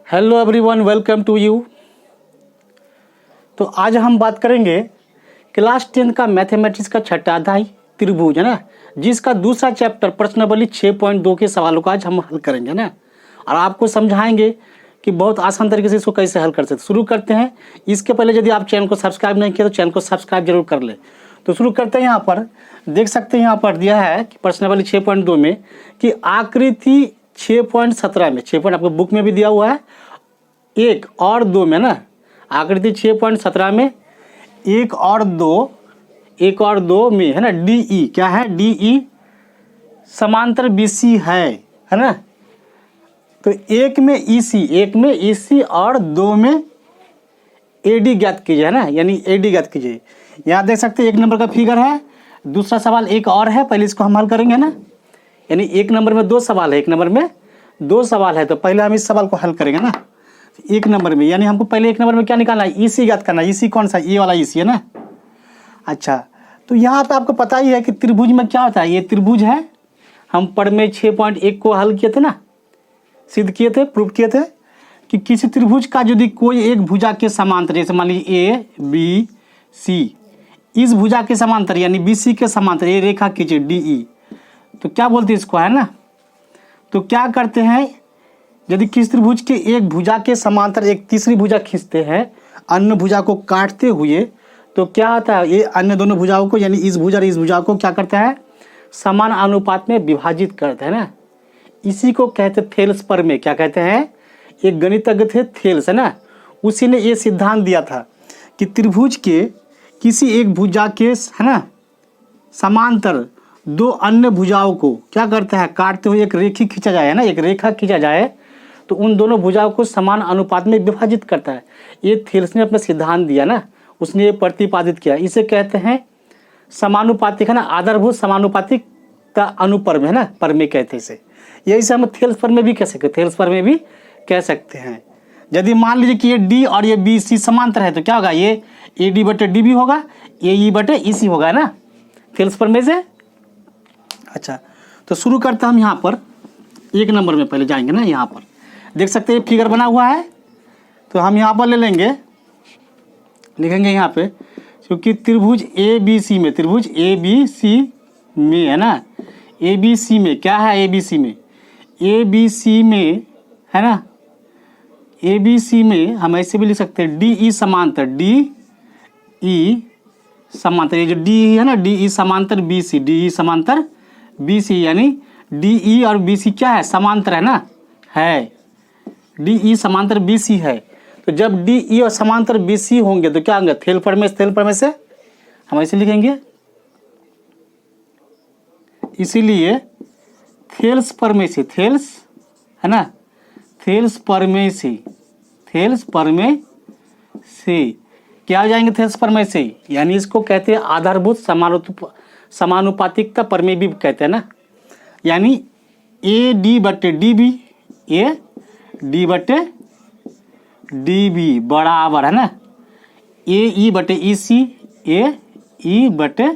Hello everyone, welcome to you. तो आज हम बात करेंगे क्लास 10 का मैथमेटिक्स का छठा अध्याय त्रिभुज, है ना, जिसका दूसरा चैप्टर प्रश्नावली 6.2 के सवालों का आज हम हल करेंगे ना, और आपको समझाएंगे कि बहुत आसान तरीके से इसको कैसे हल कर सकते। शुरू करते हैं। इसके पहले यदि आप चैनल को सब्सक्राइब नहीं किया तो चैनल को सब्सक्राइब जरूर कर ले। तो शुरू करते हैं। यहाँ पर देख सकते हैं, यहाँ पर दिया है कि प्रश्नावली 6.2 में कि आकृति 6.17 में, 6 आपको बुक में भी दिया हुआ है, 1 और 2 में ना, आकृति 6.17 में 1 और 2 में, है ना, DE क्या है, DE समांतर BC है ना। तो 1 में EC और 2 में AD ज्ञात कीजिए, है ना, यानी AD ज्ञात कीजिए। यहाँ देख सकते हैं 1 नंबर का फिगर है। दूसरा सवाल एक और है, पहले इसको हम हल करेंगे ना, यानी 1 नंबर में 2 सवाल है, 1 नंबर में 2 सवाल है। तो पहले हम इस सवाल को हल करेंगे ना 1 नंबर में, यानी हमको पहले 1 नंबर में क्या निकालना है, EC ज्ञात करना है। EC कौन सा, ये वाला EC है ना। अच्छा, तो यहाँ पे आपको पता ही है कि त्रिभुज में क्या होता है, ये त्रिभुज है। हम प्रमेय 6.1 को हल किए थे ना, सिद्ध किए थे, प्रूव किए थे कि किसी त्रिभुज का यदि कोई एक भुजा के समांतर, जैसे मान लीजिए ABC, इस भुजा के समांतर यानी BC के समांतर ये रेखा खींचे DE, तो क्या बोलते हैं इसको, है ना। तो क्या करते हैं, यदि किसी त्रिभुज के एक भुजा के समांतर एक तीसरी भुजा खींचते हैं अन्य भुजा को काटते हुए, तो क्या होता है, ये अन्य दोनों भुजाओं को यानी इस भुजा और इस भुजा को क्या करता है, समान अनुपात में विभाजित करता है ना। इसी को कहते थेल्स प्रमेय। क्या कहते हैं, एक गणितज्ञ थे थेल्स, है ना, उसी ने ये सिद्धांत दिया था कि त्रिभुज के किसी एक भुजा के, है ना, समांतर 2 अन्य भुजाओं को क्या करता है, काटते हुए एक रेखी खींचा जाए, है ना, एक रेखा खींचा जाए, तो उन दोनों भुजाओं को समान अनुपात में विभाजित करता है। ये थेल्स ने अपना सिद्धांत दिया ना, उसने ये प्रतिपादित किया। इसे कहते हैं समानुपातिक, है ना, आधारभूत समानुपातिक का अनुप्रमेय, है ना, प्रमेय कहते हैं इसे। यही से हम थेल्स प्रमेय भी कह सकते हैं, थेल्स प्रमेय भी कह सकते हैं। यदि मान लीजिए कि ये D और ये BC समांतर है, तो क्या होगा, ये AD बटे DB होगा, AE बटे EC होगा, है ना, थेल्स प्रमेय से। अच्छा, तो शुरू करते हैं हम। यहाँ पर 1 नंबर में पहले जाएंगे ना। यहाँ पर देख सकते हैं फिगर बना हुआ है, तो हम यहाँ पर ले लेंगे, लिखेंगे यहाँ पे, क्योंकि त्रिभुज ABC में, त्रिभुज ABC में, है ना, ABC में क्या है, ABC में है ना, ABC में हम ऐसे भी लिख सकते हैं DE समांतर, DE समांतर, ये जो DE है ना, DE समांतर BC, DE समांतर BC, यानी DE और BC क्या है, समांतर है ना, है, DE समांतर BC है। तो जब DE और समांतर BC होंगे तो क्या होंगे, थेल प्रमेय से हम ऐसे लिखेंगे। इसीलिए थेल्स प्रमेय से, थेल्स, है ना, थेल्स प्रमेय से क्या हो जाएंगे, थेल्स प्रमेय से, यानी इसको कहते हैं आधारभूत समानुपातिकता प्रमेय भी कहते हैं ना। यानी AD बटे DB, AD बटे DB बराबर, है ना, AE बटे EC, AE बटे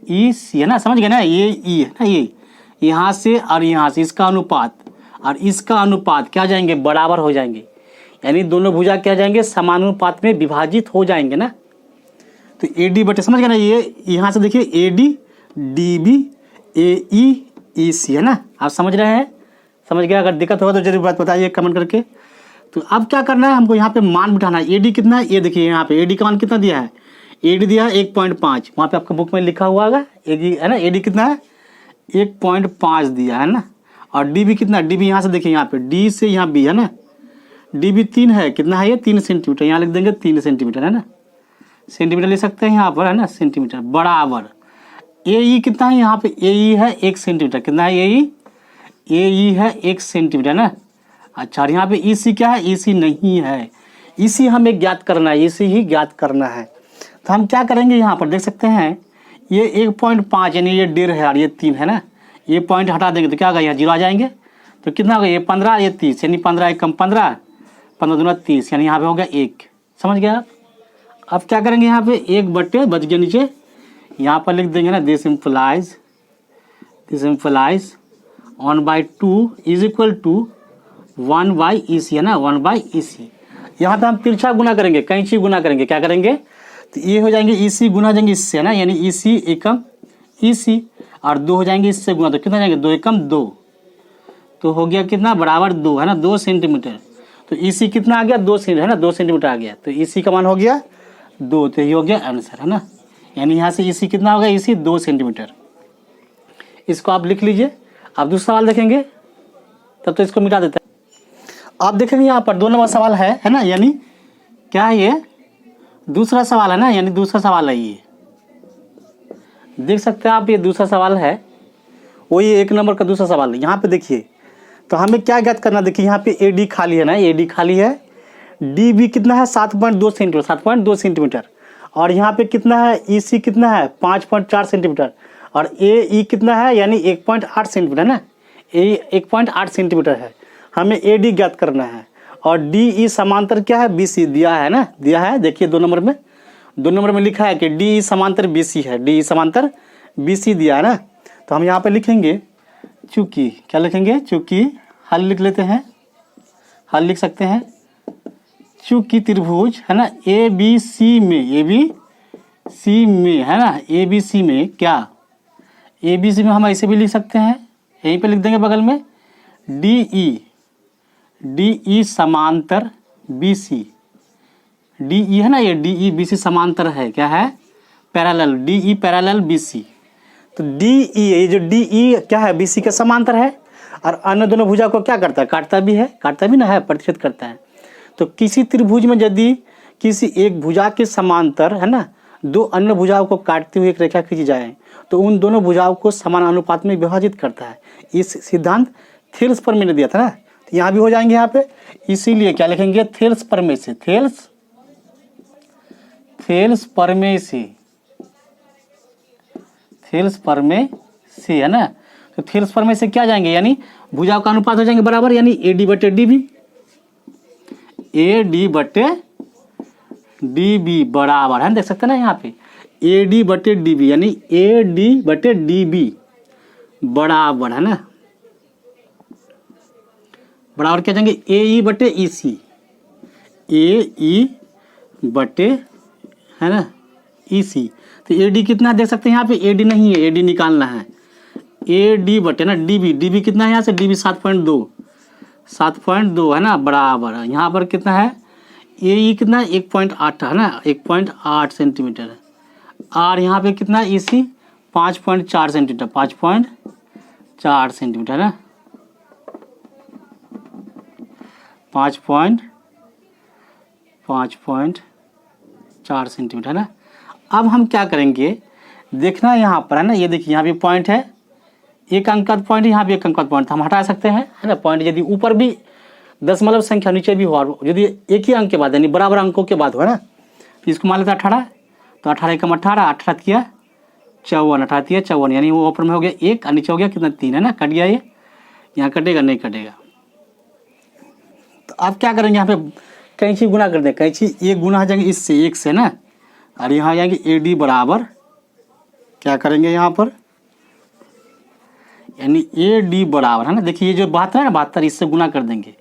EC, है ना, समझ गए ना, ये E है ना, ये यहाँ से और यहाँ से इसका अनुपात और इसका अनुपात क्या जाएंगे, बराबर हो जाएंगे, यानी दोनों भुजा क्या जाएंगे, समानुपात में विभाजित हो जाएंगे ना। तो AD बटे, समझ गए ना, ये यहाँ से देखिए AD DB AE EC, है ना, आप समझ रहे हैं, समझ गए। अगर दिक्कत होगा तो जरूर बात बताइए कमेंट करके। तो अब क्या करना है, हमको यहाँ पे मान बिठाना है। AD कितना है, ये देखिए यहाँ पे AD का मान कितना दिया है, AD दिया है 1.5, वहाँ पे आपका बुक में लिखा हुआ होगा, है ना, AD कितना है 1.5 दिया है ना। और DB कितना, DB यहाँ से देखिए, यहाँ पे D से यहाँ B, है ना, DB 3 है, कितना है ये 3 सेंटीमीटर, यहाँ लिख देंगे 3 सेंटीमीटर, है ना, सेंटीमीटर ले सकते हैं यहाँ पर, है ना, सेंटीमीटर बराबर। AE कितना है, यहाँ पे AE है 1 सेंटीमीटर, कितना है AE है 1 सेंटीमीटर ना। अच्छा, और यहाँ पे EC क्या है, EC नहीं है, EC हमें ज्ञात करना है, EC ही ज्ञात करना है। तो हम क्या करेंगे, यहाँ पर देख सकते हैं ये 1.5 यानी ये 1.5 है और ये 3 है ना, ये पॉइंट हटा देंगे तो क्या होगा, यहाँ 0 आ जाएंगे, तो कितना होगा, ये 15, ये 30, यानी 15 1 कम 15, 15 दूना 30, यानी यहाँ पे हो गया 1, समझ गया आप। अब क्या करेंगे, यहाँ पे 1 बटे बच गया नीचे, यहाँ पर लिख देंगे ना, this implies 1/2 is equal to 1/EC है ना, 1/EC। यहाँ पे हम तिरछा गुना करेंगे, कैंची गुना करेंगे, क्या करेंगे, तो ये हो जाएंगे EC गुना जाएंगे इससे है ना, यानी EC एकम EC, और 2 हो जाएंगे इससे गुना, तो कितना जाएंगे 2 एकम 2, तो हो गया कितना बराबर 2 है ना, 2 सेंटीमीटर। तो EC कितना आ गया 2 सेंटीमीटर है ना, 2 सेंटीमीटर आ गया, तो EC का मान हो गया 2, तो ये हो गया आंसर है ना। यानी यहाँ से EC कितना होगा, EC 2 सेंटीमीटर। इसको आप लिख लीजिए। आप दूसरा सवाल देखेंगे, तब तो इसको मिटा देते हैं। आप देखेंगे यहाँ पर 2 नंबर सवाल है ना, यानी क्या है ये, दूसरा सवाल है ना, यानी दूसरा सवाल है ये, देख सकते हैं आप, ये दूसरा सवाल है, वही 1 नंबर का दूसरा सवाल है। यहाँ पे देखिए, तो हमें क्या ज्ञात करना, देखिए यहाँ पे AD खाली है ना, AD खाली है, DB कितना है 7.2 सेंटीमीटर, 7.2 सेंटीमीटर, और यहाँ पे कितना है EC कितना है 5.4 सेंटीमीटर, और AE कितना है यानी 1.8 सेंटीमीटर ना, AE 1.8 सेंटीमीटर है। हमें AD ज्ञात करना है, और DE समांतर क्या है BC दिया है ना, दिया है, देखिए 2 नंबर में, 2 नंबर में लिखा है कि DE समांतर BC है, DE समांतर BC दिया है ना। तो हम यहाँ पे लिखेंगे चूँकि, क्या लिखेंगे, चूँकि हल लिख लेते हैं, हल लिख सकते हैं, चूँकि त्रिभुज है ना ABC में है ना, ABC में क्या, ABC में हम ऐसे भी लिख सकते हैं, यहीं पे लिख देंगे बगल में DE समांतर BC, DE है ना, ये DE BC समांतर है, क्या है पैरेलल, DE पैरेलल BC। तो DE, ये जो DE क्या है BC के समांतर है, और अन्य दोनों भुजा को क्या करता है, काटता भी है, काटता भी ना है, प्रतिच्छेद करता है। तो किसी त्रिभुज में यदि किसी एक भुजा के समांतर है ना 2 अन्य भुजाओं को काटती हुई एक रेखा खींची जाए, तो उन दोनों भुजाओं को समान अनुपात में विभाजित करता है। इस सिद्धांत थेल्स प्रमेय ने दिया था ना, तो यहाँ भी हो जाएंगे यहाँ पे, इसीलिए क्या लिखेंगे, थेल्स प्रमेय से, थेल्स प्रमेय से, थेल्स प्रमेय से है ना। तो थेल्स प्रमेय से क्या जाएंगे, यानी भुजाओं का अनुपात हो जाएंगे बराबर, यानी AD बटे DB, AD बटे DB बराबर है, देख सकते हैं ना यहाँ पे AD बटे DB, यानी AD बटे DB बराबर है ना, बराबर क्या जाएंगे AE बटे EC, AE बटे है ना EC। तो AD कितना देख सकते हैं यहाँ पे, AD नहीं है, AD निकालना है, AD बटे ना DB कितना है यहाँ से, DB 7.2 है ना, बराबर है यहाँ पर कितना है AE कितना है 1.8 है ना, 1.8 सेंटीमीटर है, और यहाँ पे कितना है EC 5.4 सेंटीमीटर, 5.4 सेंटीमीटर है ना, 5.4 सेंटीमीटर है ना। अब हम क्या करेंगे, देखना यहाँ पर है ना, ये देखिए यहाँ पे पॉइंट है, एक अंक का पॉइंट, यहाँ भी एक अंक का पॉइंट हम हटा सकते हैं है ना। पॉइंट यदि ऊपर भी दशमलव संख्या नीचे भी हो, और यदि एक ही अंक के बाद यानी बराबर अंकों के बाद हो ना, तो इसको मान लेते हैं 18, तो 18 एकम 18, 18 किया 54, 18 किया 54, यानी वो ऊपर में हो गया 1 और नीचे हो गया कितना 3 है ना, कट गया ये, यहाँ कटेगा नहीं कटेगा। तो आप क्या करेंगे, यहाँ पे कैंची गुना कर दें, कैंची ये गुना हो जाएंगे इससे 1 से ना, और यहाँ आ जाएंगे AD बराबर क्या करेंगे यहाँ पर, यानी AD बराबर है ना, देखिए ये जो 72 है ना 72, इससे गुना कर देंगे,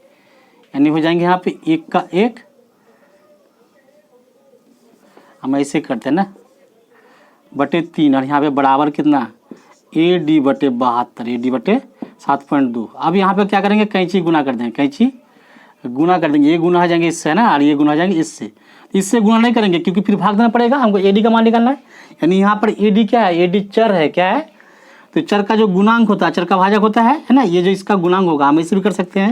यानी हो जाएंगे यहाँ पे 1 का 1, हम ऐसे करते हैं ना, बटे 3, और यहाँ पे बराबर कितना AD बटे 72, AD बटे 7.2। अब यहाँ पे क्या करेंगे, कैंची गुना कर देंगे, कैंची गुना कर देंगे, ये गुना हो जाएंगे इससे है ना, और ये गुना हो जाएंगे इससे गुना नहीं करेंगे, क्योंकि फिर भाग देना पड़ेगा हमको, AD का मान निकालना है। यानी यहाँ पर AD क्या है, AD चर है, क्या है, तो चर का जो गुणांक होता है, चर का भाजक होता है ना, ये जो इसका गुणांक होगा, हम इसे भी कर सकते हैं,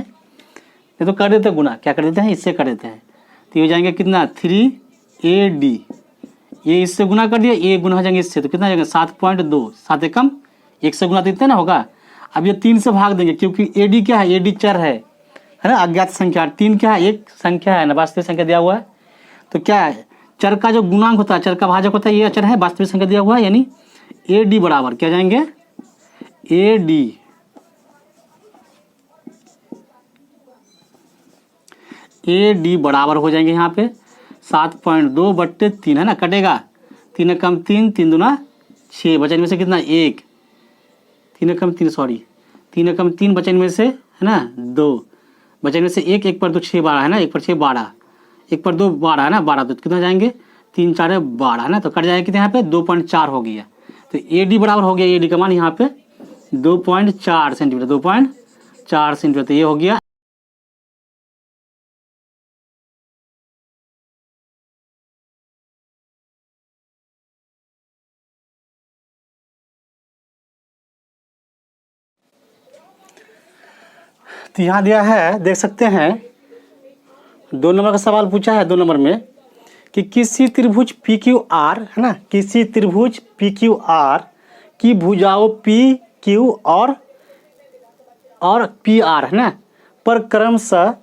ये तो कर देते हैं गुना, क्या कर देते हैं, इससे कर देते हैं, तो ये हो जाएंगे कितना 3AD, ये इससे गुना कर दिया, ये गुना हो जाएंगे इससे, तो कितना हो जाएगा 7.2, 7 एकम 1 से गुना तो इतना ना होगा। अब ये 3 से भाग देंगे, क्योंकि AD क्या है, AD चर है ना, अज्ञात संख्या, 3 क्या है, एक संख्या है ना, वास्तविक संख्या दिया हुआ है, तो क्या है चर का जो गुणांक होता है, चर का भाजक होता है, ये अचर है, वास्तविक संख्या दिया हुआ है, यानी AD बराबर क्या जाएंगे, AD बराबर हो जाएंगे यहाँ पे 7.2 बट्टे 3 है ना, कटेगा 3 एकम 3, 3 दूना 6, बचन में से कितना 1, 3 एकम 3 सॉरी 3 एकम 3 बचन में से है ना 2, बचे में से एक पर 2 6 12 है ना, 1 पर 6 12, 1 पर 2 12 है ना, 12 तो कितना जाएंगे 3 4 12 है ना, तो कट जाएगा कितने यहाँ पे 2.4 हो गया। तो AD बराबर हो गया, AD का मान यहाँ पे 2.4 सेंटीमीटर, 2.4 सेंटीमीटर, तो ये हो गया। तो यहाँ दिया है, देख सकते हैं 2 नंबर का सवाल पूछा है 2 नंबर में कि किसी त्रिभुज PQR है ना, किसी त्रिभुज PQR की भुजाओं PQ और PR है ना पर क्रमशः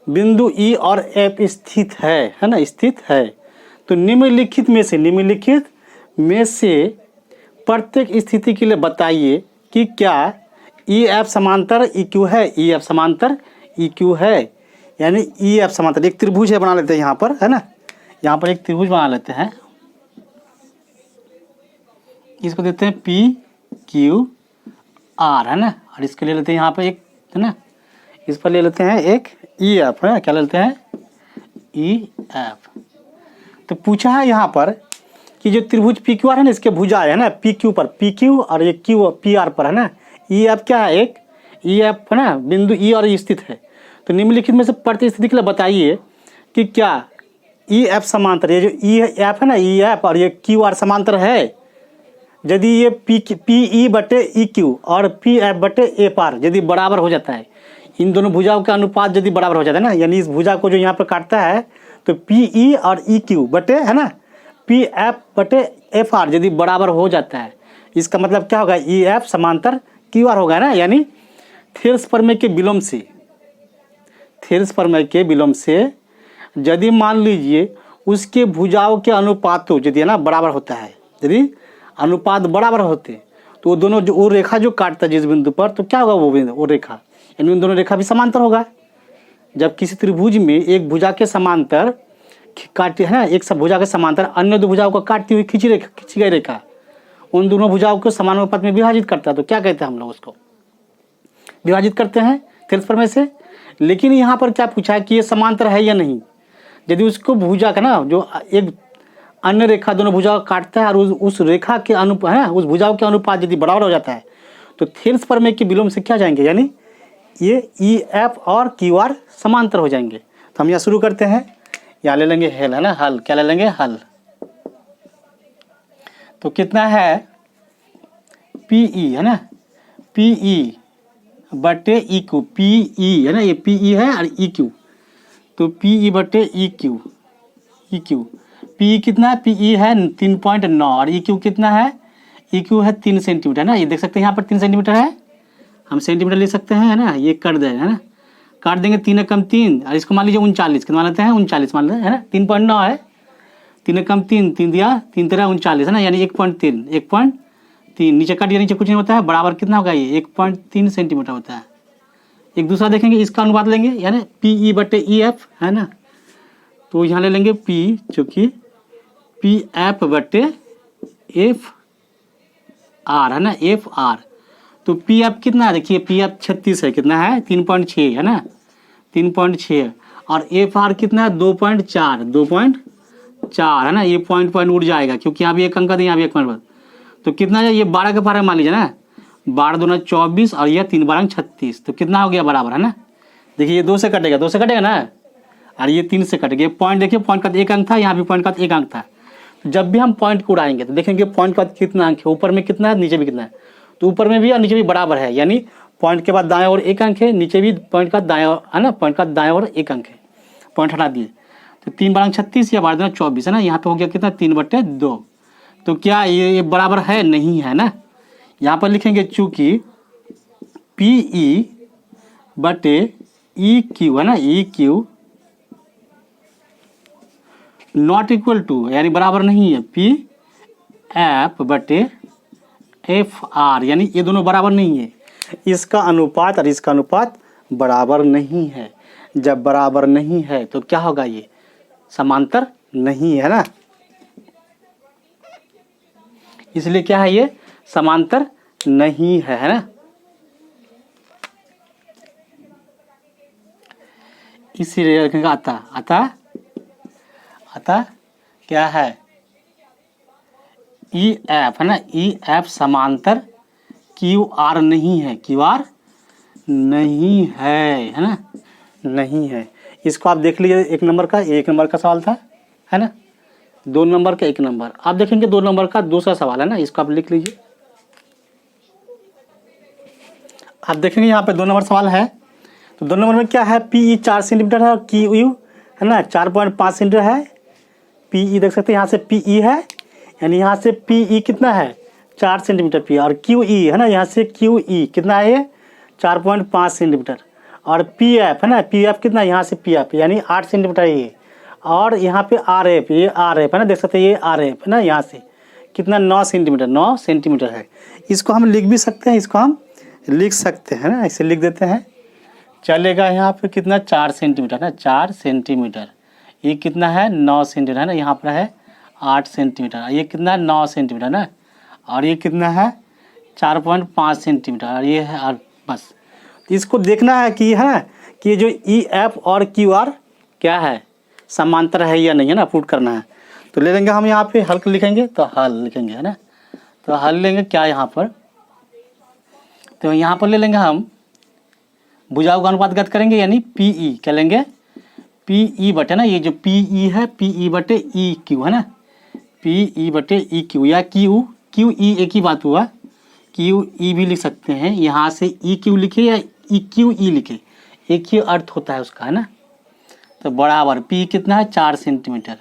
बिंदु E और F स्थित है ना, स्थित है। तो निम्नलिखित में से प्रत्येक स्थिति के लिए बताइए कि क्या EF समांतर EQ है, EF समांतर EQ है, यानी EF समांतर एक त्रिभुज है, बना लेते हैं यहाँ पर है ना, यहाँ पर एक त्रिभुज बना लेते हैं, इसको देते हैं PQR है ना, और इसके ले लेते हैं यहाँ पर एक है ना, इस पर ले लेते हैं एक EF है, क्या लेते हैं EF। तो पूछा है यहाँ पर कि जो त्रिभुज PQR है ना, इसके भुजा है ना PQ पर, PQ और ये Q PR पर है ना, EF क्या है, एक EF है ना, बिंदु E और E स्थित है। तो निम्नलिखित में से प्रत्येक स्थिति के लिए बताइए कि क्या EF समांतर, ये जो EF है ना, EF और ये QR समांतर है। यदि ये PE बटे EQ और PF बटे FR यदि बराबर हो जाता है, इन दोनों भुजाओं का अनुपात यदि बराबर हो जाता है ना, यानी इस भुजा को जो यहाँ पर काटता है तो PE और EQ बटे है ना PF बटे FR यदि बराबर हो जाता है, इसका मतलब क्या होगा, EF समांतर QR होगा ना, यानी थेल्स प्रमेय के विलोम से यदि मान लीजिए उसके भुजाओं के अनुपातों यदि है ना बराबर होता है, यदि अनुपात बराबर होते तो वो दोनों जो वो रेखा जो काटता है जिस बिंदु पर, तो क्या होगा वो रेखा, यानी उन दोनों रेखा भी समांतर होगा। जब किसी त्रिभुज में एक भुजा के समांतर काटती है ना, एक सब भुजा के समांतर अन्य दो भुजाओं को काटती हुई खींची गई रेखा उन दोनों भुजाओं को समानुपात में विभाजित करता है, तो क्या कहते हैं हम लोग उसको विभाजित करते हैं थेल्स प्रमेय से। लेकिन यहाँ पर क्या पूछा है कि ये समांतर है या नहीं, यदि उसको भुजा का ना जो एक अन्य रेखा दोनों भुजाओं को काटता है और उस रेखा के अनुपात है ना, उस भुजाओं के अनुपात यदि बराबर हो जाता है तो थेल्स प्रमेय के विलोम से क्या जाएंगे, यानी ये EF और QR समांतर हो जाएंगे। तो हम यहाँ शुरू करते हैं, यहाँ ले लेंगे हल है ना, हल क्या ले लेंगे, हल। तो कितना है PE है ना, PE बटे EQ, PE है ना, ये PE है और EQ, तो PE बटे EQ, PE कितना है, PE है 3.9 और EQ कितना है, EQ है 3 सेंटीमीटर है ना, ये देख सकते हैं यहाँ पर 3 सेंटीमीटर है, हम सेंटीमीटर ले सकते हैं है ना, ये कर दें है ना, काट देंगे 3 एकम 3 और इसको मान लीजिए 39 कितना मान लेते हैं, 39 मान लेते हैं है ना, 3.9 है, 3 एकम 3 3 दिया 3 तेरह 39 है ना, यानी 1.3 नीचे काटिए, नीचे कुछ नहीं होता है, बराबर कितना होगा ये 1.3 सेंटीमीटर होता है। एक दूसरा देखेंगे, इसका अनुपात लेंगे यानी PE बटे EF है ना, तो यहाँ ले लेंगे P जो कि PF बटे FR है ना, FR। तो PF कितना है, देखिए PF 36 है, कितना है 3.6 है ना, 3.6 और FR कितना है 2.4 है ना, ये पॉइंट उड़ जाएगा क्योंकि यहाँ भी एक अंक है, यहाँ भी एक पॉइंट, तो कितना है ये 12 के बारह मान लीजिए ना, 12 दूना 24 और यह 3 12 36, तो कितना हो गया बराबर है ना, देखिए ये 2 से कटेगा ना, और ये 3 से कटेगा, पॉइंट देखिए पॉइंट का एक अंक था, यहाँ भी पॉइंट का एक अंक था। तो जब भी हम पॉइंट को उड़ाएंगे तो देखेंगे पॉइंट का कितना अंक है, ऊपर में कितना है नीचे भी कितना है, तो ऊपर में भी और नीचे भी बराबर है, यानी पॉइंट के बाद दाएं और एक अंक है, नीचे भी पॉइंट का दाएं है ना, पॉइंट का दाएं और एक अंक है, पॉइंट हटा दिए, तो 3 12 36 या 12 दूना 24 है ना, यहाँ पे हो गया कितना 3/2। तो क्या ये बराबर है, नहीं है ना, यहाँ पर लिखेंगे चूंकि PE बटे EQ है ना, EQ नॉट इक्वल टू यानी बराबर नहीं है PF बटे FR, यानी ये दोनों बराबर नहीं है, इसका अनुपात और इसका अनुपात बराबर नहीं है। जब बराबर नहीं है तो क्या होगा, ये समांतर नहीं है ना, इसलिए क्या है ये समांतर नहीं है ना। किसी रखेंगे अतः अतः अतः क्या है ई एफ है ना, ई एफ समांतर क्यू आर नहीं है, क्यू आर नहीं है ना, नहीं है। इसको आप देख लीजिए, एक नंबर का सवाल था है ना, 2 नंबर का 1 नंबर। आप देखेंगे 2 नंबर का दूसरा सवाल है ना, इसको आप लिख लीजिए। आप देखेंगे यहाँ पे 2 नंबर सवाल है, तो 2 नंबर में क्या है, पी ई 4 सेंटीमीटर है और क्यू यू है ना 4.5 सेंटीमीटर है। पी ई देख सकते हैं, यहाँ से पी ई है, यानी यहाँ से पी ई कितना है 4 सेंटीमीटर पी, और क्यू ई है ना, यहाँ से क्यू ई कितना है ये 4.5 सेंटीमीटर, और पी एफ है ना, पी एफ कितना यहाँ से पी एफ यानी 8 सेंटीमीटर ये, और यहाँ पे आर एफ, ये आर एफ है ना, देख सकते हैं ये आर एफ है ना, यहाँ से कितना 9 सेंटीमीटर, 9 सेंटीमीटर है। इसको हम लिख भी सकते हैं, इसको हम लिख सकते हैं ना, इसे लिख देते हैं, चलेगा। यहाँ पे कितना 4 सेंटीमीटर ना, 4 सेंटीमीटर, ये कितना है 9 सेंटीमीटर है ना, यहाँ पर है 8 सेंटीमीटर, ये कितना 9 सेंटीमीटर ना, और ये कितना है 4.5 सेंटीमीटर, और ये है, और बस इसको देखना है कि है ना कि ये जो ई एफ और क्यू आर क्या है समांतर है या नहीं है ना, प्रूव करना है। तो ले लेंगे हम यहाँ पे हल लिखेंगे, तो हल लिखेंगे है ना, तो हल लेंगे क्या यहाँ पर, तो यहाँ पर ले लेंगे हम भुजाओं का अनुपात ज्ञात करेंगे, यानी पी ई क्या लेंगे, पी ई बटे ना, ये जो पी ई है पी ई बटे ई क्यू है ना, पी ई बटे ई क्यू, या क्यू ई एक ही बात हुआ, क्यू ई भी लिख सकते हैं, यहाँ से ई क्यू लिखे या ई क्यू ई लिखे, एक ही अर्थ होता है उसका है ना। तो बराबर पी कितना है 4 सेंटीमीटर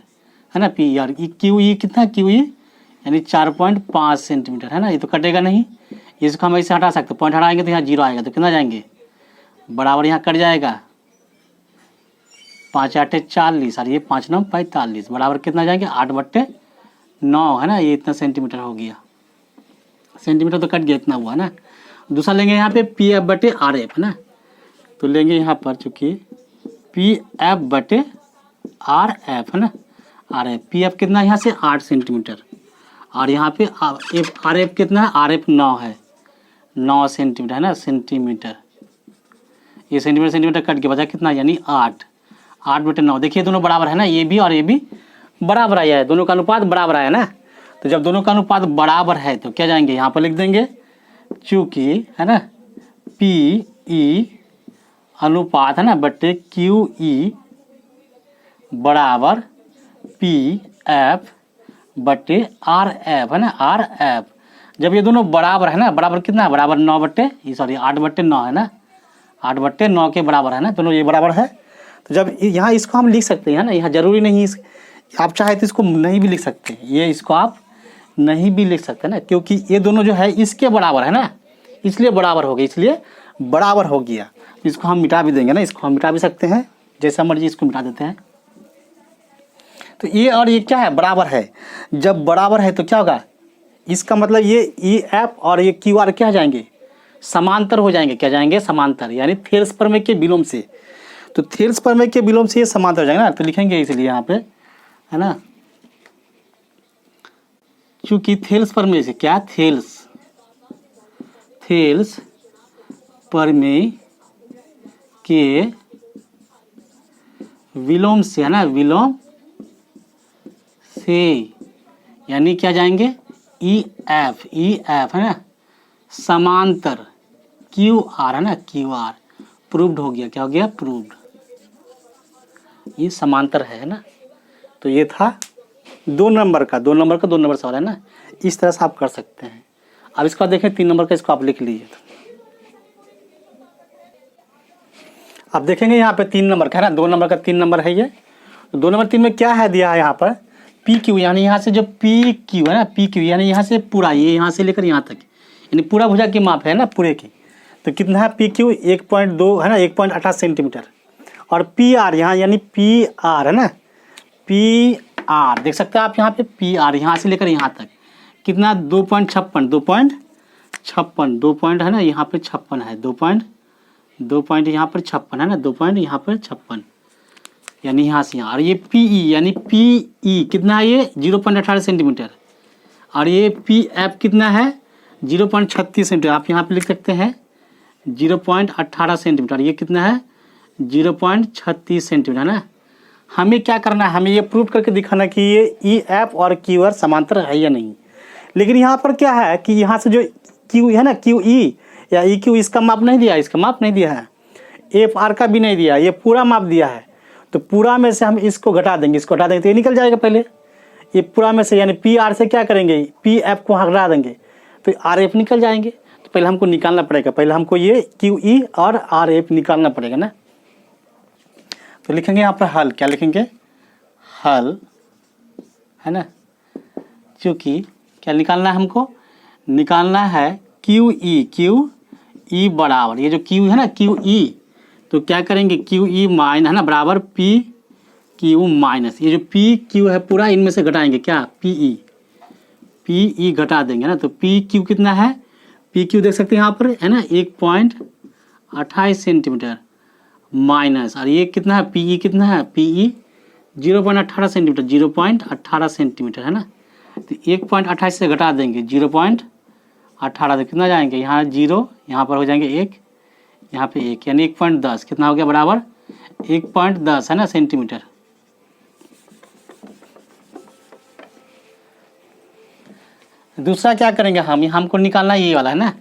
है ना, पी और क्यू ई कितना, क्यू ई यानी 4.5 सेंटीमीटर है ना, ये तो कटेगा नहीं, इसको हम ऐसे हटा सकते, पॉइंट हटाएंगे तो यहाँ 0 आएगा, तो कितना जाएंगे बराबर यहाँ कट जाएगा 5 8 40 और ये 5 9 45, बराबर कितना जाएंगे 8/9 है ना, ये इतना सेंटीमीटर हो गया, सेंटीमीटर तो कट गया, इतना हुआ ना। दूसरा लेंगे यहाँ पे पी एफ बटे आर एफ है ना, तो लेंगे यहाँ पर चूँकि पी एफ बटे आर एफ है ना, आर एफ पी एफ कितना यहाँ से 8 सेंटीमीटर, और यहाँ पे आर एफ कितना है, आर एफ 9 है, 9 सेंटीमीटर है ना, सेंटीमीटर, ये सेंटीमीटर कट के बचा कितना यानी 8/9। देखिए दोनों बराबर है ना, ये भी और ये भी बराबर आया है, दोनों का अनुपात बराबर आया ना। तो जब दोनों का अनुपात बराबर है तो क्या जाएंगे यहाँ पर लिख देंगे, चूँकि है ना पी ई अनुपात है ना बटे क्यू ई बराबर पी एफ बटे आर एफ है ना, आर एफ। जब ये दोनों बराबर है ना, बराबर कितना है, बराबर 8/9 है ना, 8/9 के बराबर है ना, दोनों ये बराबर है। तो जब यहाँ इसको हम लिख सकते हैं ना, यहाँ जरूरी नहीं, आप चाहे तो इसको नहीं भी लिख सकते हैं, ये इसको आप नहीं भी लिख सकते ना, क्योंकि ये दोनों जो है इसके बराबर है ना, इसलिए बराबर हो गया, इसलिए बराबर हो गया। इसको हम मिटा भी देंगे ना, इसको हम मिटा भी सकते हैं, जैसा मर्जी इसको मिटा देते हैं। तो ये और ये क्या है बराबर है, जब बराबर है तो क्या होगा, इसका मतलब ये ई एफ और ये क्यू आर क्या जाएंगे समांतर हो जाएंगे, क्या जाएंगे समांतर, यानी थेल्स प्रमेय के विलोम से। तो थेल्स प्रमेय के विलोम से ये समांतर हो जाएंगे ना, तो लिखेंगे इसलिए यहाँ पे है ना, चूंकि थेल्स प्रमेय से क्या, थेल्स प्रमेय के विलोम से है ना, विलोम से यानी क्या जाएंगे ई एफ है ना समांतर क्यू आर है ना, क्यू आर प्रूव्ड हो गया, क्या हो गया प्रूव्ड, ये समांतर है ना। तो ये था 2 नंबर का सवाल है ना, इस तरह से आप कर सकते हैं। अब इसका देखें 3 नंबर का, इसको आप लिख लीजिए। आप देखेंगे यहाँ पे 3 नंबर का है ना, 2 नंबर का 3 नंबर है ये। तो 2 नंबर 3 में क्या है दिया है यहाँ पर पी क्यू, यानी यहाँ से जो पी क्यू है ना, पी क्यू यानी यहाँ से पूरा, ये यहाँ से लेकर यहाँ तक, यानी पूरा भुजा की माप है ना पूरे की। तो कितना है पी क्यू 1.2 है ना, 1.18 सेंटीमीटर, और पी आर यहाँ यानी पी आर है ना, पी आर देख सकते हैं आप यहाँ पे पी आर यहाँ से लेकर यहाँ तक कितना 2.56 2 पॉइंट है ना, यहाँ पे 56 है, 2 पॉइंट यहाँ पर 56 है ना, 2 पॉइंट यहाँ पर 56 यानी यहाँ से यहाँ। और ये पी ई यानी पी ई कितना है ये 0.18 सेंटीमीटर, और ये पी एफ कितना है 0.36 सेंटीमीटर, आप यहाँ पे लिख सकते हैं 0.18 सेंटीमीटर, ये कितना है 0.36 सेंटीमीटर है ना। हमें क्या करना है, हमें ये प्रूव करके दिखाना कि ये ई एफ और क्यू आर समांतर है या नहीं। लेकिन यहाँ पर क्या है कि यहाँ से जो क्यू है ना, क्यू ई या ई क्यू, इसका माप नहीं दिया, इसका माप नहीं दिया है, एफ आर का भी नहीं दिया, ये पूरा माप दिया है। तो पूरा में से हम इसको घटा देंगे, इसको घटा देंगे तो ये निकल जाएगा पहले। ये पूरा में से यानी पी आर से क्या करेंगे, पी एफ को हटा देंगे तो आर एफ निकल जाएंगे। तो पहले हमको निकालना पड़ेगा, पहले हमको ये क्यू ई और आर एफ निकालना पड़ेगा ना। तो लिखेंगे यहाँ पर हल, क्या लिखेंगे, हल है ना। क्योंकि क्या निकालना है हमको, निकालना है क्यू ई बराबर, ये जो क्यू है ना क्यू ई, तो क्या करेंगे क्यू ई माइन है ना बराबर पी क्यू माइनस, ये जो पी क्यू है पूरा इनमें से घटाएंगे क्या, पी ई घटा देंगे ना। तो पी क्यू कितना है, पी क्यू देख सकते हैं यहाँ पर है ना 1.28 सेंटीमीटर माइनस, और ये कितना है पी ई, कितना है पी ई 0.18 सेंटीमीटर, 0.18 सेंटीमीटर है ना। तो 1.28 से घटा देंगे 0.18, तो कितना जाएंगे, यहाँ 0, यहाँ पर हो जाएंगे 1, यहाँ पे 1, यानी 1.10 कितना हो गया बराबर 1.10 है ना सेंटीमीटर। दूसरा क्या करेंगे हम, हमको निकालना ये वाला है ना,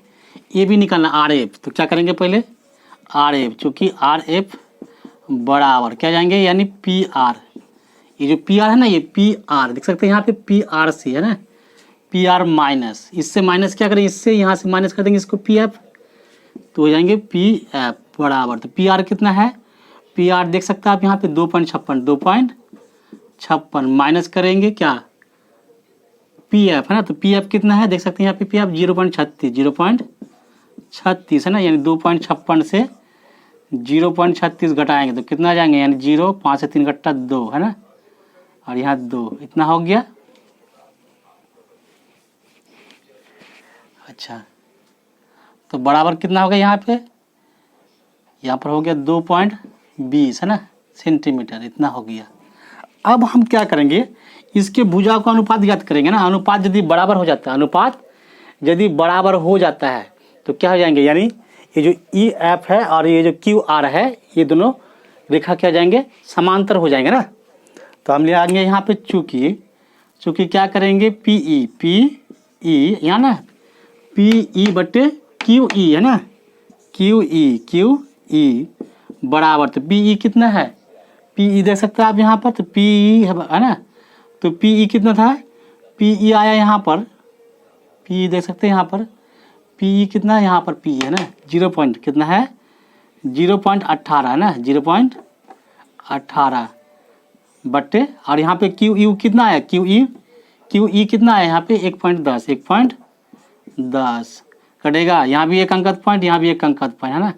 ये भी निकालना आर एफ। तो क्या करेंगे पहले आर एफ, चूँकि आर एफ बराबर क्या जाएंगे यानी पी आर, ये जो पी आर है ना, ये पी आर देख सकते हैं यहाँ पे पी आर सी है ना, पी आर माइनस, इससे माइनस क्या करेंगे, इससे यहाँ से माइनस कर देंगे इसको पी एफ, तो हो जाएंगे पी एफ बराबर। तो पी आर कितना है, पी आर देख सकते हैं आप यहाँ पे 2.56 माइनस करेंगे क्या पी एफ है ना। तो पी एफ कितना है देख सकते हैं यहाँ पे पी एफ 0.36 है ना, यानी 2.56 से 0.36 घटाएंगे तो कितना जाएंगे, यानी 0, 5 से 3 घटा 2 है ना, और यहाँ 2, इतना हो गया। अच्छा, तो बराबर कितना हो गया यहाँ पे, यहाँ पर हो गया 2.20 है ना सेंटीमीटर, इतना हो गया। अब हम क्या करेंगे, इसके भुजा को अनुपात ज्ञात करेंगे ना। अनुपात यदि बराबर हो जाता है, अनुपात यदि बराबर हो जाता है तो क्या हो जाएंगे, यानी ये जो ई एफ है और ये जो क्यू आर है, ये दोनों रेखा क्या जाएंगे, समांतर हो जाएंगे ना। तो हम ले आएंगे यहाँ पे चूँकि क्या करेंगे पी ई यहाँ ना पी ई बटे क्यू ई है ना, क्यू ई बराबर, तो पी ई कितना है, पी ई देख सकते हैं आप यहाँ पर, तो पी ई है ना, तो पी ई कितना था, पी ई आया यहाँ पर, पी ई देख सकते हैं यहाँ पर, पी ई कितना है यहाँ पर, पी है ना 0. कितना है 0.18 है ना, 0.18 बट्टे, और यहाँ पे क्यू यू कितना है, क्यू ई कितना है यहाँ पे 1.10 कटेगा, यहाँ भी एक अंकत पॉइंट, यहाँ भी एक अंकत पॉइंट है ना,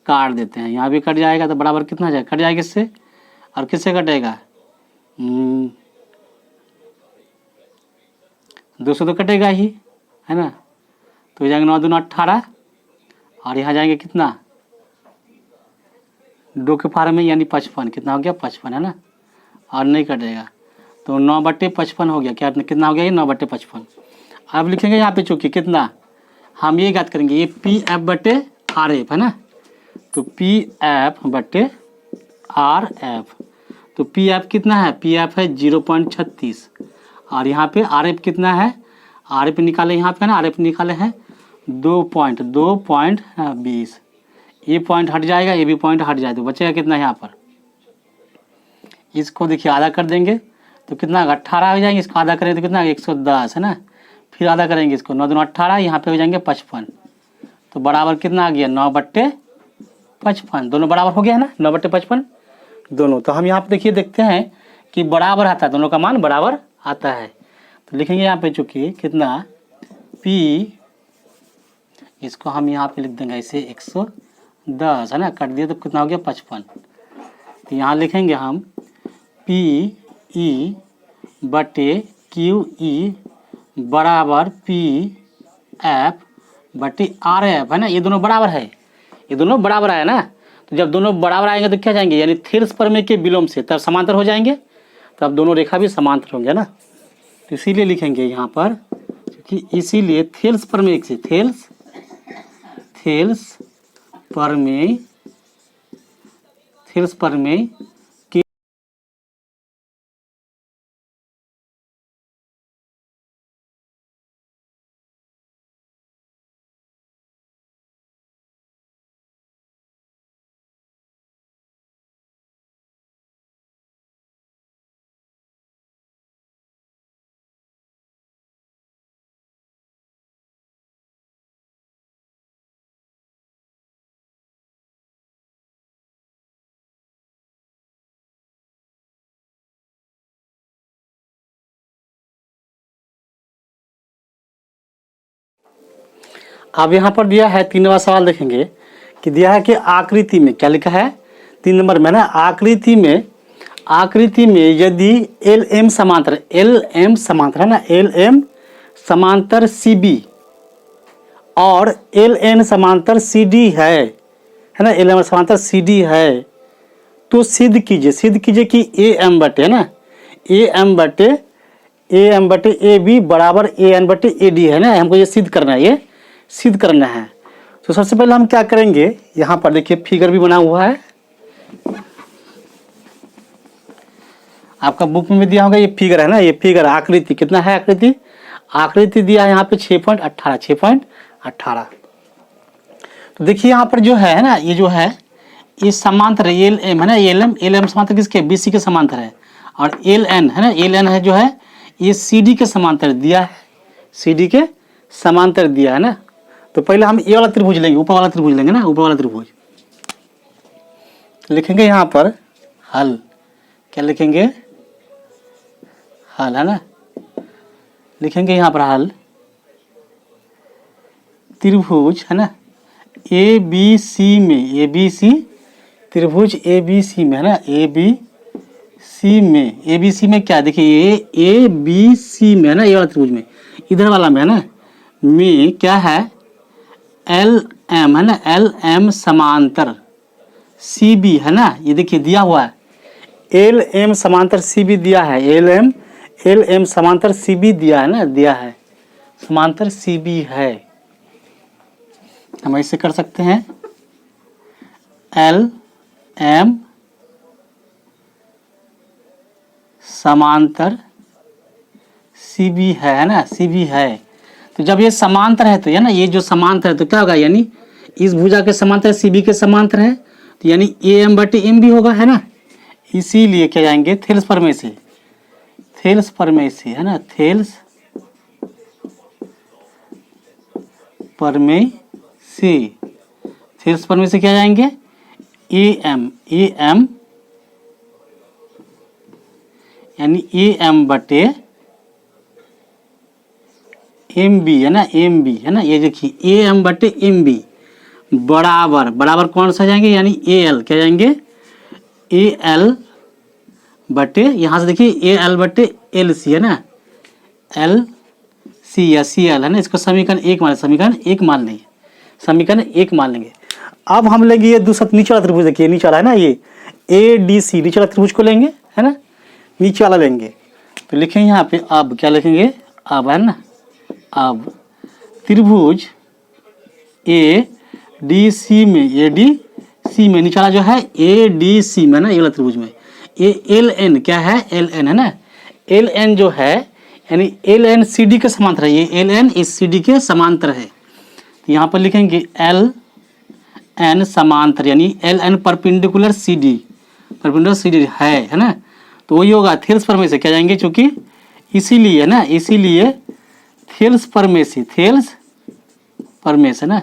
काट देते हैं, यहाँ भी कट जाएगा तो बराबर कितना जाएगा, कट जाएगा इससे, और किससे कटेगा 200 तो कटेगा ही है ना। तो जाएंगे 9 दूना 18, और यहाँ जाएंगे कितना 2 के फार्म में यानी 55, कितना हो गया 55 है ना, और नहीं कटेगा तो 9/55 हो गया, क्या कितना हो गया ये 9/55। अब लिखेंगे यहाँ पे चूँकि कितना, हम ये ज्ञात करेंगे, ये पी एफ बटे आर एफ है ना, तो पी एफ बटे आर एफ, तो पी एफ कितना है, पी एफ है 0.36, और यहाँ पे आर एफ कितना है, आर एफ निकाले यहाँ पे ना, आर एफ निकाले हैं 2.20, ये पॉइंट हट जाएगा, ये भी पॉइंट हट जाए, तो बचेगा कितना यहाँ पर, इसको देखिए आधा कर देंगे तो कितना 18 हो जाएंगे, इसको आधा करेंगे तो कितना 110 है ना, फिर आधा करेंगे इसको 9 दूना 18, यहाँ पे हो जाएंगे 55, तो बराबर कितना आ गया 9/55, दोनों बराबर हो गया है ना 9/55 दोनों। तो हम यहाँ पे देखिए देखते हैं कि बराबर आता है, दोनों का मान बराबर आता है। तो लिखेंगे यहाँ पे चूँकि कितना P, इसको हम यहाँ पे लिख देंगे ऐसे 110 है ना, काट दिया तो कितना हो गया 55। तो यहाँ लिखेंगे हम पी ई बटे क्यू ई बराबर पी एफ बटे आर एफ है ना, ये दोनों बराबर है, ये दोनों बराबर आया ना। तो जब दोनों बराबर आएंगे तो क्या जाएंगे, यानी थेल्स प्रमेय के विलोम से तब समांतर हो जाएंगे, तो अब दोनों रेखा भी समांतर होंगे ना। तो इसीलिए लिखेंगे यहाँ पर, क्योंकि इसीलिए थेल्स प्रमेय से थेल्स प्रमेय थेल्स प्रमेय के अब यहाँ पर दिया है 3वां सवाल देखेंगे कि दिया है कि आकृति में क्या लिखा है 3 नंबर में ना, आकृति में यदि एल एम समांतर है ना, एल एम समांतर सी बी और एल एन समांतर सी डी है ना, एल एम समांतर सी डी है, तो सिद्ध कीजिए कि ए एम बटे है ना, ए एम बटे ए बी बराबर ए एन बटे ए डी है ना, हमको ये सिद्ध करना है, तो सबसे पहले हम क्या करेंगे, यहाँ पर देखिए फिगर भी बना हुआ है, आपका बुक में भी दिया होगा, ये फिगर है ना, ये फिगर आकृति कितना है, आकृति दिया है यहाँ पे 6.18। तो देखिए यहाँ पर जो है ना, ये जो है ये समांतर एल एम है ना, एल एम समांतर किसके, बी सी के समांतर है, और एल एन है ना, एल एन है जो है ये सी डी के समांतर दिया है, सी डी के समांतर दिया है ना। तो पहले हम ये वाला त्रिभुज लेंगे, ऊपर वाला त्रिभुज लेंगे ना, ऊपर वाला त्रिभुज लिखेंगे यहाँ पर हल, क्या लिखेंगे, हल है ना, लिखेंगे यहाँ पर हल त्रिभुज है ना, ए बी सी में, त्रिभुज ए बी सी में है ना, ए बी सी में क्या देखिए, ए बी सी में है ना, ये वाला त्रिभुज में, इधर वाला में है ना, में क्या है, एल एम है ना, एल एम समांतर सी बी है ना, ये देखिए दिया हुआ है, एल एम समांतर सी बी दिया है, एल एम समांतर सी बी दिया है ना, समांतर सी बी है, हम ऐसे कर सकते हैं, एल एम समांतर सी बी है ना, सी बी है, तो जब ये समांतर है तो है ना, ये जो समांतर है तो क्या होगा, यानी इस भुजा के समांतर सी बी के समांतर है, तो यानी ए एम बटे एम भी होगा है ना, इसीलिए क्या जाएंगे थेल्स प्रमेय से है ना, थेल्स प्रमेय से क्या जाएंगे, ए एम यानी ए एम बटे एम बी है ना, ये देखिए ए एम बटे एम बी बराबर कौन सा जाएंगे, यानी ए एल क्या जाएंगे, ए एल बटे, यहाँ से देखिए ए एल बटे एल सी है ना, एल सी या सी एल है ना, इसको समीकरण एक मान लेंगे, अब हम लेंगे ये दूसरा नीचे वाला त्रिभुज, देखिए नीचे वाला है ना, ये ए डी सी नीचे वाला त्रिभुज को लेंगे है ना, नीचे वाला लेंगे, तो लिखेंगे यहाँ पे अब क्या लिखेंगे, अब है ना, अब त्रिभुज ए डी सी में, नीचे वाला जो है ए डी सी में ना, ये वाला त्रिभुज में, ये एल एन क्या है, एल एन है ना, एल एन जो है यानी एल एन सी डी के समांतर है, ये एल एन इस सी डी के समांतर है, तो यहाँ पर लिखेंगे एल एन समांतर, यानी L N perpendicular C D है ना, तो वही होगा थेल्स प्रमेय से क्या जाएंगे, क्योंकि इसीलिए ना, थेल्स प्रमेय से ना,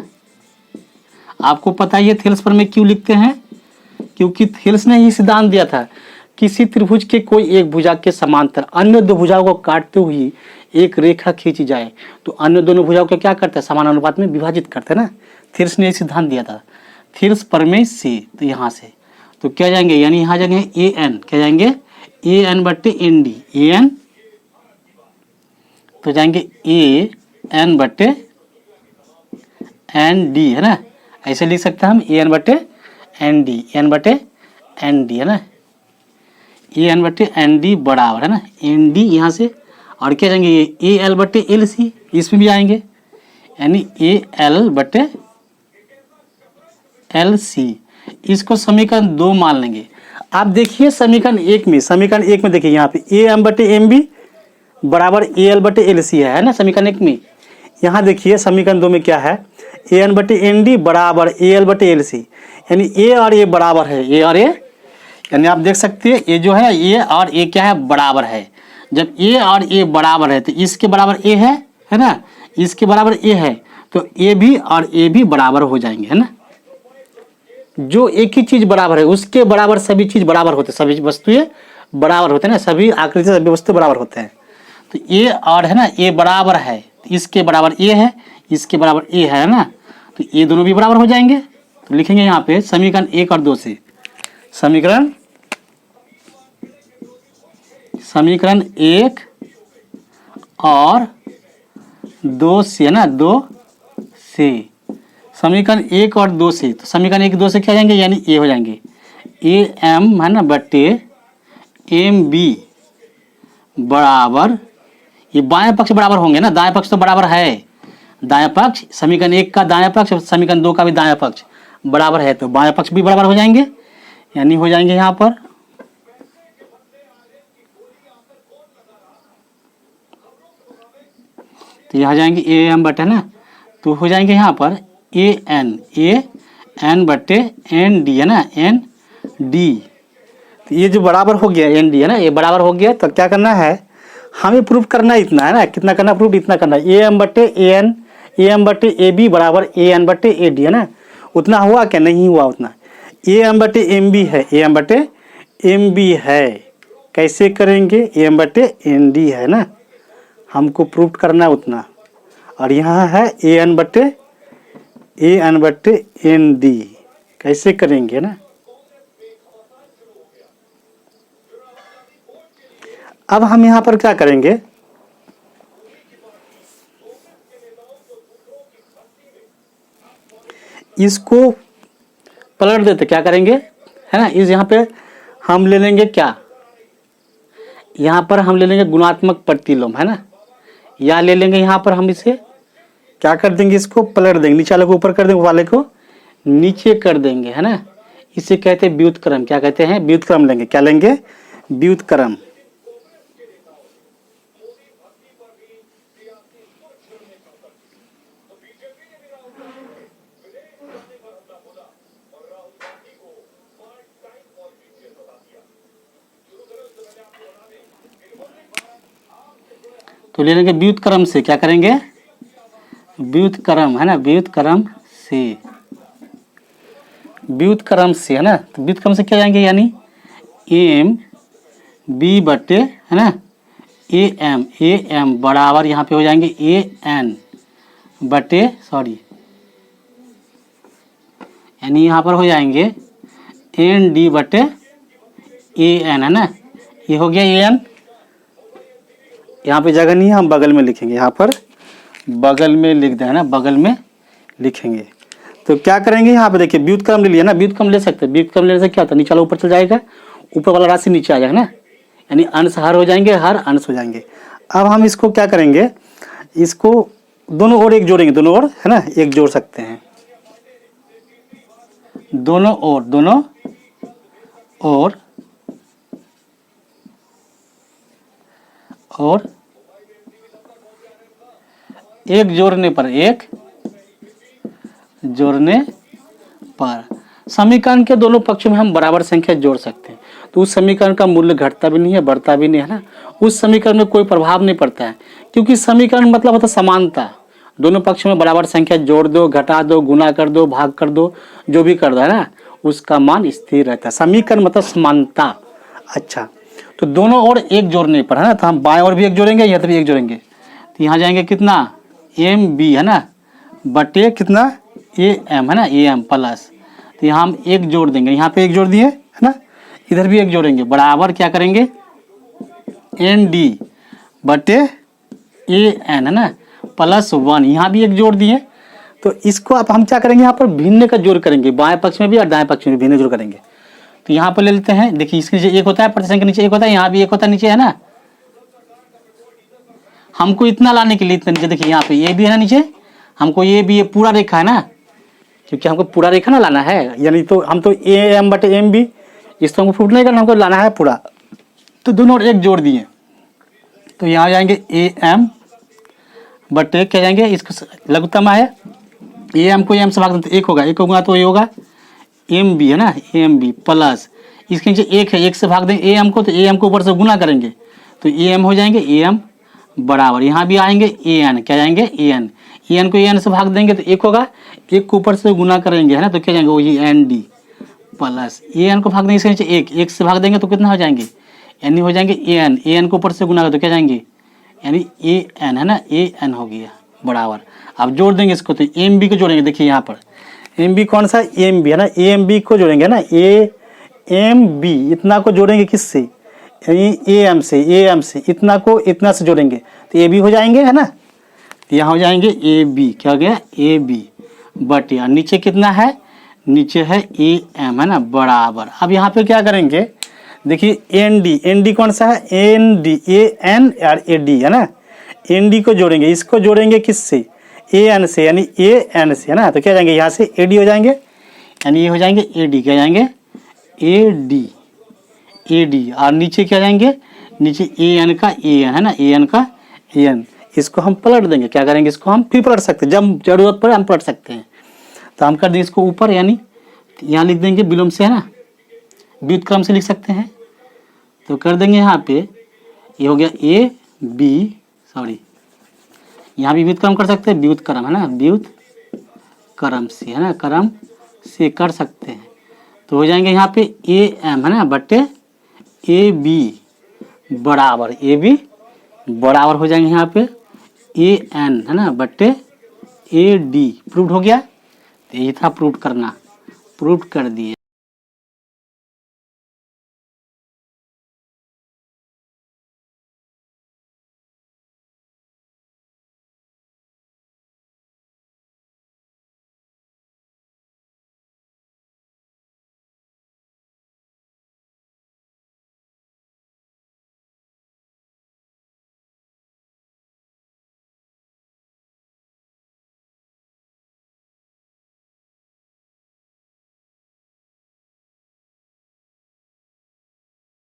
आपको पता है थेल्स प्रमेय क्यों लिखते हैं, क्योंकि थेल्स ने ही सिद्धांत दिया था, किसी त्रिभुज के कोई एक भुजा के समांतर अन्य दो भुजाओं को काटते हुए एक रेखा खींची जाए तो अन्य दोनों भुजाओं को क्या करते हैं, समान अनुपात में विभाजित करते हैं ना, थेल्स ने सिद्धांत दिया था, थेल्स प्रमेय से, तो यहाँ से तो क्या जाएंगे, यानी यहाँ जाएंगे ए एन, क्या जाएंगे ए एन बटे एन डी, ए एन तो जाएंगे ए एन बटे एन डी है ना, ऐसे लिख सकते हैं हम ए एन बटे एन डी, है ना, ए एन बटे एन डी बराबर है ना, एन डी यहाँ से, और क्या जाएंगे ये ए एल बटे एल सी, इसमें भी आएंगे, यानी ए एल बटे एल सी, इसको समीकरण 2 मान लेंगे। आप देखिए समीकरण 1 में देखिए यहाँ पे ए एम बटे एम बी बराबर ए एल बटे एल सी है ना समीकरण 1 में। यहाँ देखिए समीकरण 2 में क्या है, ए एन बटे एन डी बराबर ए एल बटे एल सी, यानी ए और ए बराबर है, ए और ए, यानी आप देख सकते हैं ये जो है ए और ए क्या है, बराबर है। जब ए और ए बराबर है तो इसके बराबर ए है ना, इसके बराबर ए है, तो ए भी और ए भी बराबर हो जाएंगे, है ना। जो एक ही चीज बराबर है उसके बराबर सभी चीज बराबर होते हैं, सभी वस्तुएं बराबर होते हैं ना, सभी आकृति सभी वस्तु बराबर होते हैं। तो ए और है ना ए बराबर है, इसके बराबर ए है, इसके बराबर ए है ना, तो ये दोनों भी बराबर हो जाएंगे। तो लिखेंगे यहाँ पे समीकरण 1 और 2 से, समीकरण 1 और 2 से, है ना, 2 से, समीकरण 1 और 2 से, तो समीकरण 1 2 से क्या हो जाएंगे, यानी ए हो जाएंगे, ए एम है ना बटे एम बी बराबर, ये बाएं पक्ष बराबर होंगे ना, दाएं पक्ष तो बराबर है, दाएं पक्ष समीकरण 1 का दाएं पक्ष और समीकरण 2 का भी दाएं पक्ष बराबर है, तो बाएं पक्ष भी बराबर हो जाएंगे, यानी हो जाएंगे यहाँ पर तो यहाँ जाएंगे ए एम बटे ना, तो हो जाएंगे यहाँ पर ए एन बटे एन डी, है ना, एन डी। तो ये जो बराबर हो गया एन डी, है ना, ये बराबर हो गया। तो क्या करना है, हमें प्रूफ करना इतना है ना, कितना करना प्रूफ, इतना करना, ए एम बटे ए बी बराबर ए एन बटे ए डी, है ना। उतना हुआ क्या, नहीं हुआ उतना। ए एम बटे एम बी है, ए एम बटे एम बी है, कैसे करेंगे, ए एम बटे एन डी है ना, हमको प्रूफ करना है उतना। और यहाँ है ए एन बटे एन डी, कैसे करेंगे ना। अब हम यहाँ पर क्या करेंगे, इसको पलट देते, क्या करेंगे, है ना, इस यहाँ पे हम ले लेंगे क्या, यहाँ पर हम ले लेंगे गुणात्मक प्रतिलोम, है ना, या ले लेंगे यहाँ पर हम इसे क्या कर देंगे, इसको पलट देंगे, नीचे वाले को ऊपर कर देंगे, वाले को नीचे कर देंगे, है ना। इसे कहते हैं व्युत्क्रम, क्या कहते हैं, व्युत्क्रम लेंगे, क्या लेंगे, व्युत्क्रम। तो ले लेंगे व्युत्क्रम से, क्या करेंगे, व्युत्क्रम, है ना, व्युत्क्रम से, है ना। तो व्युत्क्रम से क्या जाएंगे, यानी एम बी बटे, है ना, ए एम बराबर यहाँ पे हो जाएंगे ए एन बटे, यानी यहाँ पर हो जाएंगे एन डी बटे ए एन, है ना, ये हो गया ए एन। यहाँ पे जगह नहीं है, हम बगल में लिखेंगे, यहाँ पर बगल में लिख दें, है ना, बगल में लिखेंगे। तो क्या करेंगे, यहाँ पे देखिए व्युत्क्रम ले लिया ना, व्युत्क्रम ले सकते हैं, व्युत्क्रम लेने से क्या होता है, नीचे वाला ऊपर चल जाएगा, ऊपर वाला राशि नीचे आ जाएगा ना, यानी अंश हर हो जाएंगे, हर अंश हो जाएंगे। अब हम इसको क्या करेंगे, इसको दोनों ओर एक जोड़ेंगे, दोनों ओर, है ना, एक जोड़ सकते हैं, दोनों ओर और एक जोड़ने पर समीकरण के दोनों पक्षों में हम बराबर संख्या जोड़ सकते हैं, तो उस समीकरण का मूल्य घटता भी नहीं है, बढ़ता भी नहीं है ना, उस समीकरण में कोई प्रभाव नहीं पड़ता है, क्योंकि समीकरण मतलब होता है समानता, दोनों पक्षों में बराबर संख्या जोड़ दो, घटा दो, गुना कर दो, भाग कर दो, जो भी कर दो, है ना, उसका मान स्थिर रहता है। समीकरण मतलब समानता। अच्छा, तो दोनों ओर एक जोड़ने पर, है ना, तो हम बाएं ओर भी एक जोड़ेंगे, यहाँ भी एक जोड़ेंगे, तो यहाँ जाएंगे कितना, एम बी, है ना, बटे कितना, ए एम, है ना, ए एम प्लस, तो यहाँ हम एक जोड़ देंगे, यहाँ पे एक जोड़ दिए, है ना, इधर भी एक जोड़ेंगे, बराबर क्या करेंगे, एन डी बटे ए एन, है ना, प्लस 1, यहाँ भी एक जोड़ दिए। तो इसको अब हम क्या करेंगे, यहाँ पर भिन्न का जोड़ करेंगे, बाएं पक्ष में भी और दाएं पक्ष में भी भिन्न जोड़ करेंगे। तो यहाँ पर ले लेते हैं, देखिए इसके नीचे एक होता है, प्रतिशत के नीचे एक होता है, यहाँ भी एक होता है नीचे, है ना। हमको इतना लाने के लिए इतना नीचे, देखिए यहाँ पे ये भी है ना नीचे, हमको ये भी, ये पूरा रेखा है ना, क्योंकि हमको पूरा रेखा ना लाना है, यानी तो हम तो ए एम बटे एम बी, इसको हमको प्रूफ नहीं करना, हमको लाना है पूरा। तो दोनों और एक जोड़ दिए, तो यहाँ जाएंगे ए एम बटे क्या जाएंगे, इसको लघुत्तम है ए एम को एम से भाग देते, एक होगा, एक होगा तो ये होगा एम बी है ना, एम बी प्लस इसके नीचे एक है, एक से भाग देंगे ए एम को, तो ए एम को ऊपर से गुना करेंगे तो ए एम हो जाएंगे, ए एम बराबर यहाँ भी आएंगे ए एन, क्या जाएंगे ए एन को ए एन से भाग देंगे तो एक होगा, एक को ऊपर से गुना करेंगे है ना, तो क्या जाएंगे वही N D plus A N को भाग देंगे इसके नीचे एक, एक से भाग देंगे तो कितना हो जाएंगे यानी हो जाएंगे ए एन को ऊपर से गुना करें तो क्या जाएंगे यानी ए एन है ना, ए एन हो गया बराबर। अब जोड़ देंगे इसको, तो एम बी को जोड़ेंगे, देखिए यहाँ पर एम बी कौन सा एम बी है ना, ए एम बी को जोड़ेंगे ना, ए एम बी इतना को जोड़ेंगे किससे, ए एम से इतना को इतना से जोड़ेंगे तो ए बी हो जाएंगे है ना, यहाँ हो जाएंगे ए बी, क्या हो गया ए बी बट यहाँ नीचे कितना है, नीचे है ए एम है ना बराबर। अब यहाँ पे क्या करेंगे, देखिए एन डी कौन सा है, एन डी ए एन और ए डी है ना, एन डी को जोड़ेंगे, इसको जोड़ेंगे किससे ए एन से, यानी ए एन से है ना, तो क्या जाएंगे यहाँ से ए डी हो जाएंगे, यानी ये हो जाएंगे ए डी, क्या जाएंगे ए डी और नीचे क्या जाएंगे, नीचे ए एन का ए एन है ना, ए एन का ए एन, इसको हम पलट देंगे, क्या करेंगे इसको हम फिर पलट सकते हैं, जब जरूरत पड़े हम पलट सकते हैं। तो हम कर देंगे इसको ऊपर, यानी यहाँ लिख देंगे विलोम से है ना, व्युत्क्रम से लिख सकते हैं, तो कर देंगे यहाँ पे ये हो गया ए बी, सॉरी यहाँ भी व्युत्क्रम कर सकते हैं, व्युत्क्रम है ना, व्युत्क्रम से है ना, क्रम से कर सकते हैं, तो हो जाएंगे यहाँ पे ए एम है ना बटे ए बी बराबर, ए बी बराबर हो जाएंगे यहाँ पे ए एन है ना बटे ए डी। प्रूव हो गया, तो यही था प्रूव करना, प्रूव कर दिए।